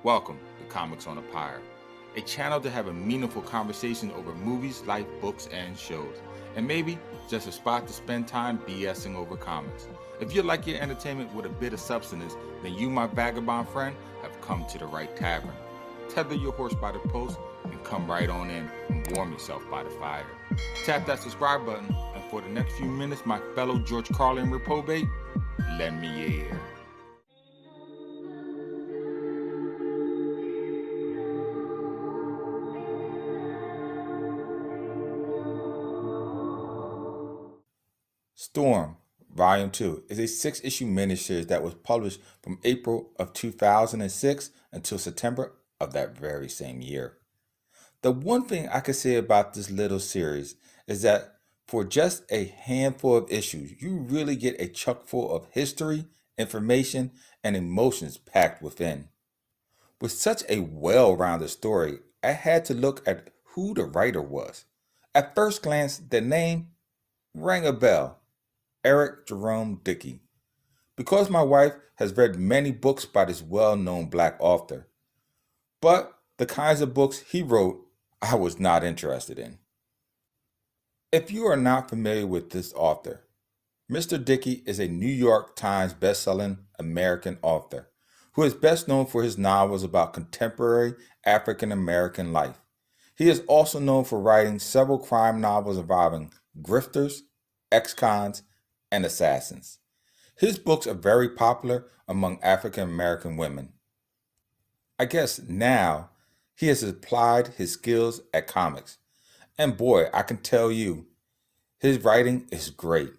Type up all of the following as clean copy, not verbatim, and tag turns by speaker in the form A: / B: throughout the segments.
A: Welcome to Comics on a Pyre, a channel to have a meaningful conversation over movies, life, books, and shows, and maybe just a spot to spend time BSing over comics. If you like your entertainment with a bit of substance, then you, my vagabond friend, have come to the right tavern. Tether your horse by the post and come right on in and warm yourself by the fire. Tap that subscribe button, and for the next few minutes, my fellow George Carlin reprobate, lend me your ear. Storm, Volume 2 is a 6-issue miniseries that was published from April of 2006 until September of that very same year. The one thing I can say about this little series is that for just a handful of issues, you really get a chuck full of history, information, and emotions packed within. With such a well-rounded story, I had to look at who the writer was. At first glance, the name rang a bell. Eric Jerome Dickey. Because my wife has read many books by this well-known black author. But the kinds of books he wrote, I was not interested in. If you are not familiar with this author, Mr. Dickey is a New York Times best-selling American author who is best known for his novels about contemporary African American life. He is also known for writing several crime novels involving grifters, ex-cons, and assassins. His books are very popular among African American women. I guess now he has applied his skills at comics. And boy, I can tell you, his writing is great.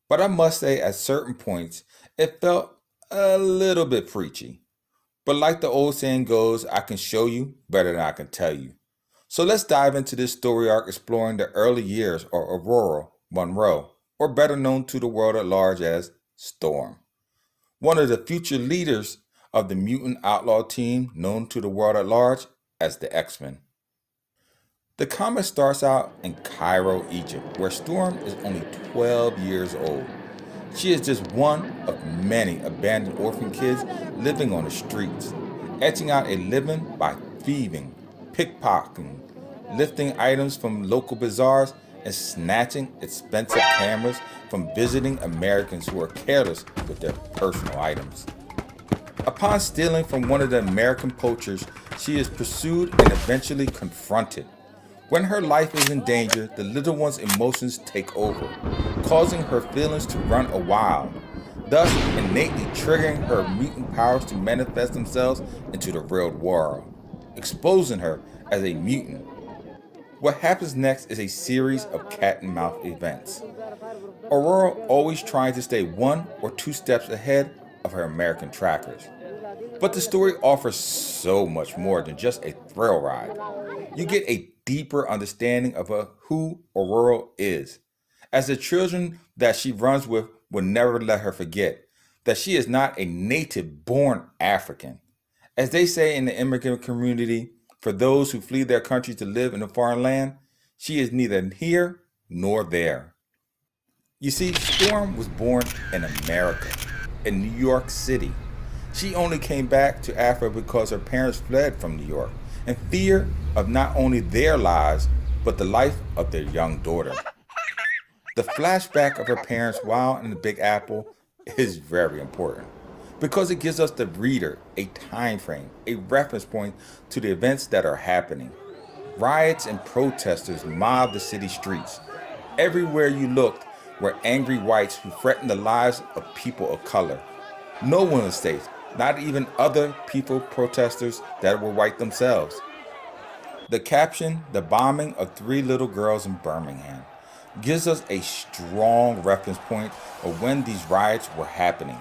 A: But I must say at certain points, it felt a little bit preachy. But like the old saying goes, I can show you better than I can tell you. So let's dive into this story arc exploring the early years of Aurora Monroe, or better known to the world at large as Storm, one of the future leaders of the mutant outlaw team known to the world at large as the X-Men. The comic starts out in Cairo, Egypt, where Storm is only 12 years old. She is just one of many abandoned orphan kids living on the streets, etching out a living by thieving, pickpocketing, lifting items from local bazaars, and snatching expensive cameras from visiting Americans who are careless with their personal items. Upon stealing from one of the American poachers, she is pursued and eventually confronted. When her life is in danger, the little one's emotions take over, causing her feelings to run wild, thus innately triggering her mutant powers to manifest themselves into the real world, exposing her as a mutant. What happens next is a series of cat and mouse events. Aurora always trying to stay 1 or 2 steps ahead of her American trackers. But the story offers so much more than just a thrill ride. You get a deeper understanding of who Aurora is, as the children that she runs with will never let her forget that she is not a native-born African. As they say in the immigrant community, for those who flee their country to live in a foreign land, she is neither here nor there. You see, Storm was born in America, in New York City. She only came back to Africa because her parents fled from New York in fear of not only their lives, but the life of their young daughter. The flashback of her parents while in the Big Apple is very important, because it gives us the reader a time frame, a reference point to the events that are happening. Riots and protesters mobbed the city streets. Everywhere you looked were angry whites who threatened the lives of people of color. No one was safe, not even other people protesters that were white themselves. The caption, "The Bombing of 3 Little Girls in Birmingham," gives us a strong reference point of when these riots were happening.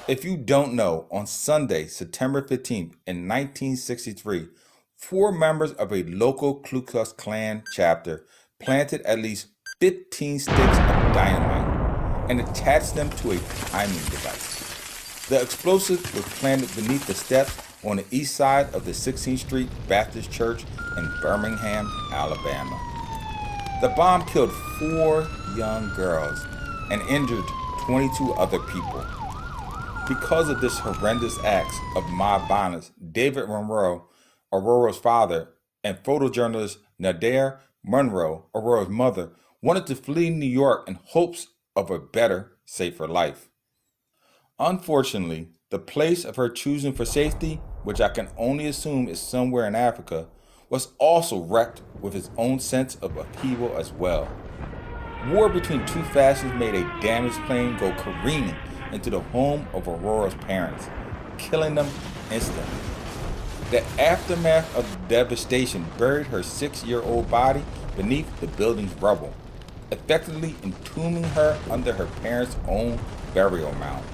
A: If you don't know, on Sunday, September 15th in 1963, 4 members of a local Ku Klux Klan chapter planted at least 15 sticks of dynamite and attached them to a timing device. The explosive was planted beneath the steps on the east side of the 16th Street Baptist Church in Birmingham, Alabama. The bomb killed 4 young girls and injured 22 other people. Because of this horrendous acts of mob violence, David Monroe, Aurora's father, and photojournalist Nader Monroe, Aurora's mother, wanted to flee New York in hopes of a better, safer life. Unfortunately, the place of her choosing for safety, which I can only assume is somewhere in Africa, was also wrecked with its own sense of upheaval as well. War between two factions made a damaged plane go careening into the home of Aurora's parents, killing them instantly. The aftermath of the devastation buried her 6-year-old body beneath the building's rubble, effectively entombing her under her parents' own burial mound.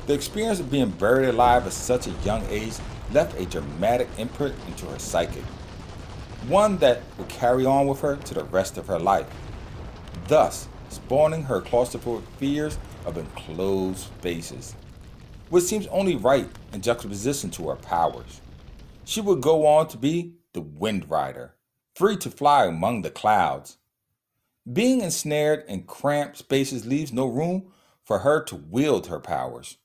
A: The experience of being buried alive at such a young age left a dramatic imprint into her psyche, one that would carry on with her to the rest of her life, thus spawning her claustrophobic fears of enclosed spaces, which seems only right in juxtaposition to her powers. She would go on to be the Wind Rider, free to fly among the clouds. Being ensnared in cramped spaces leaves no room for her to wield her powers.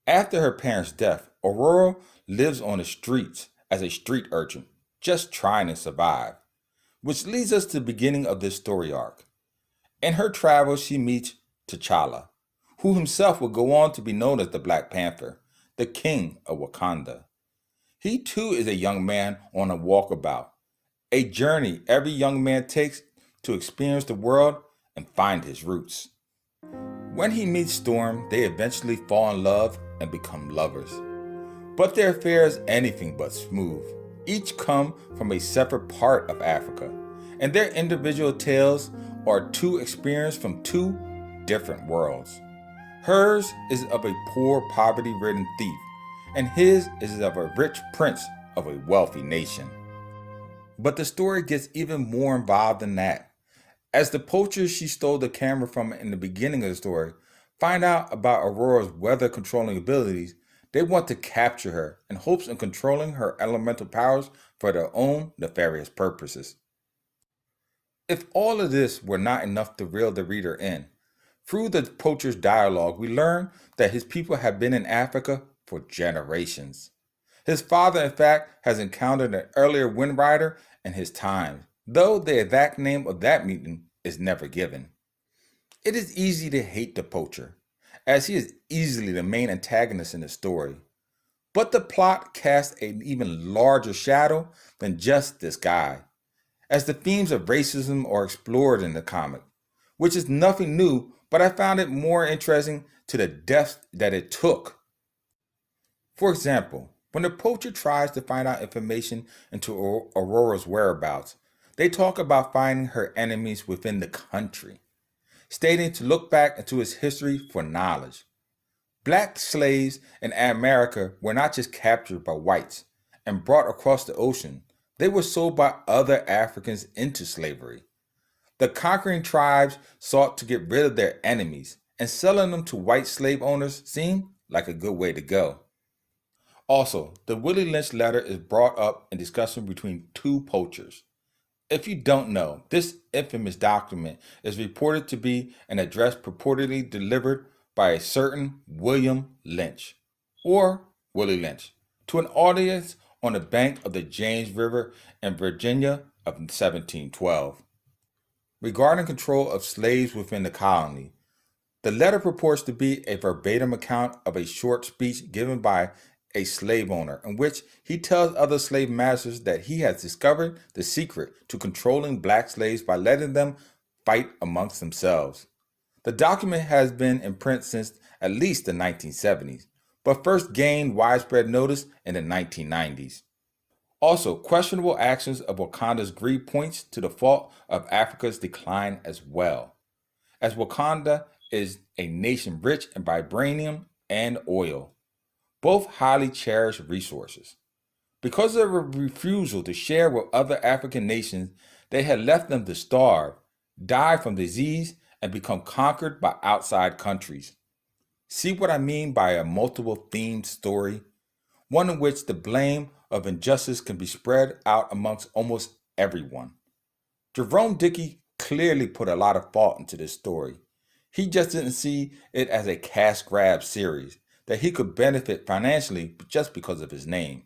A: After her parents' death, Aurora lives on the streets as a street urchin, just trying to survive, which leads us to the beginning of this story arc. In her travels, she meets T'Challa, who himself would go on to be known as the Black Panther, the King of Wakanda. He too is a young man on a walkabout, a journey every young man takes to experience the world and find his roots. When he meets Storm, they eventually fall in love and become lovers. But their affair is anything but smooth. Each come from a separate part of Africa, and their individual tales are two experiences from two different worlds. Hers is of a poor, poverty-ridden thief, and his is of a rich prince of a wealthy nation. But the story gets even more involved than that. As the poachers she stole the camera from in the beginning of the story find out about Aurora's weather controlling abilities, they want to capture her in hopes of controlling her elemental powers for their own nefarious purposes. If all of this were not enough to reel the reader in, through the poacher's dialogue, we learn that his people have been in Africa for generations. His father, in fact, has encountered an earlier Wind Rider in his time, though the exact name of that meeting is never given. It is easy to hate the poacher, as he is easily the main antagonist in the story. But the plot casts an even larger shadow than just this guy, as the themes of racism are explored in the comic, which is nothing new, but I found it more interesting to the depth that it took. For example, when the poacher tries to find out information into Aurora's whereabouts, they talk about finding her enemies within the country, stating to look back into its history for knowledge. Black slaves in America were not just captured by whites and brought across the ocean, they were sold by other Africans into slavery. The conquering tribes sought to get rid of their enemies, and selling them to white slave owners seemed like a good way to go. Also, the Willie Lynch letter is brought up in discussion between two poachers. If you don't know, this infamous document is reported to be an address purportedly delivered by a certain William Lynch, or Willie Lynch, to an audience on the bank of the James River in Virginia of 1712. Regarding control of slaves within the colony, the letter purports to be a verbatim account of a short speech given by a slave owner in which he tells other slave masters that he has discovered the secret to controlling black slaves by letting them fight amongst themselves. The document has been in print since at least the 1970s, but first gained widespread notice in the 1990s. Also, questionable actions of Wakanda's greed points to the fault of Africa's decline as well, as Wakanda is a nation rich in vibranium and oil, both highly cherished resources. Because of a refusal to share with other African nations, they had left them to starve, die from disease, and become conquered by outside countries. See what I mean by a multiple themed story? One in which the blame of injustice can be spread out amongst almost everyone. Jerome Dickey clearly put a lot of thought into this story. He just didn't see it as a cash grab series that he could benefit financially just because of his name.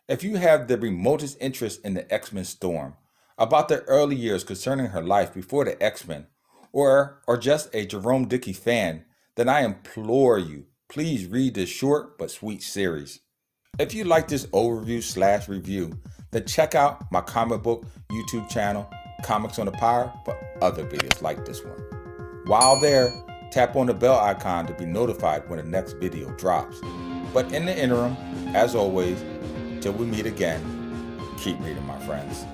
A: If you have the remotest interest in the X-Men Storm, about the early years concerning her life before the X-Men, or are just a Jerome Dickey fan, then I implore you, please read this short but sweet series. If you like this overview/review, then check out my comic book YouTube channel, Comics on the Power, for other videos like this one. While there, tap on the bell icon to be notified when the next video drops. But in the interim, as always, till we meet again, keep reading, my friends.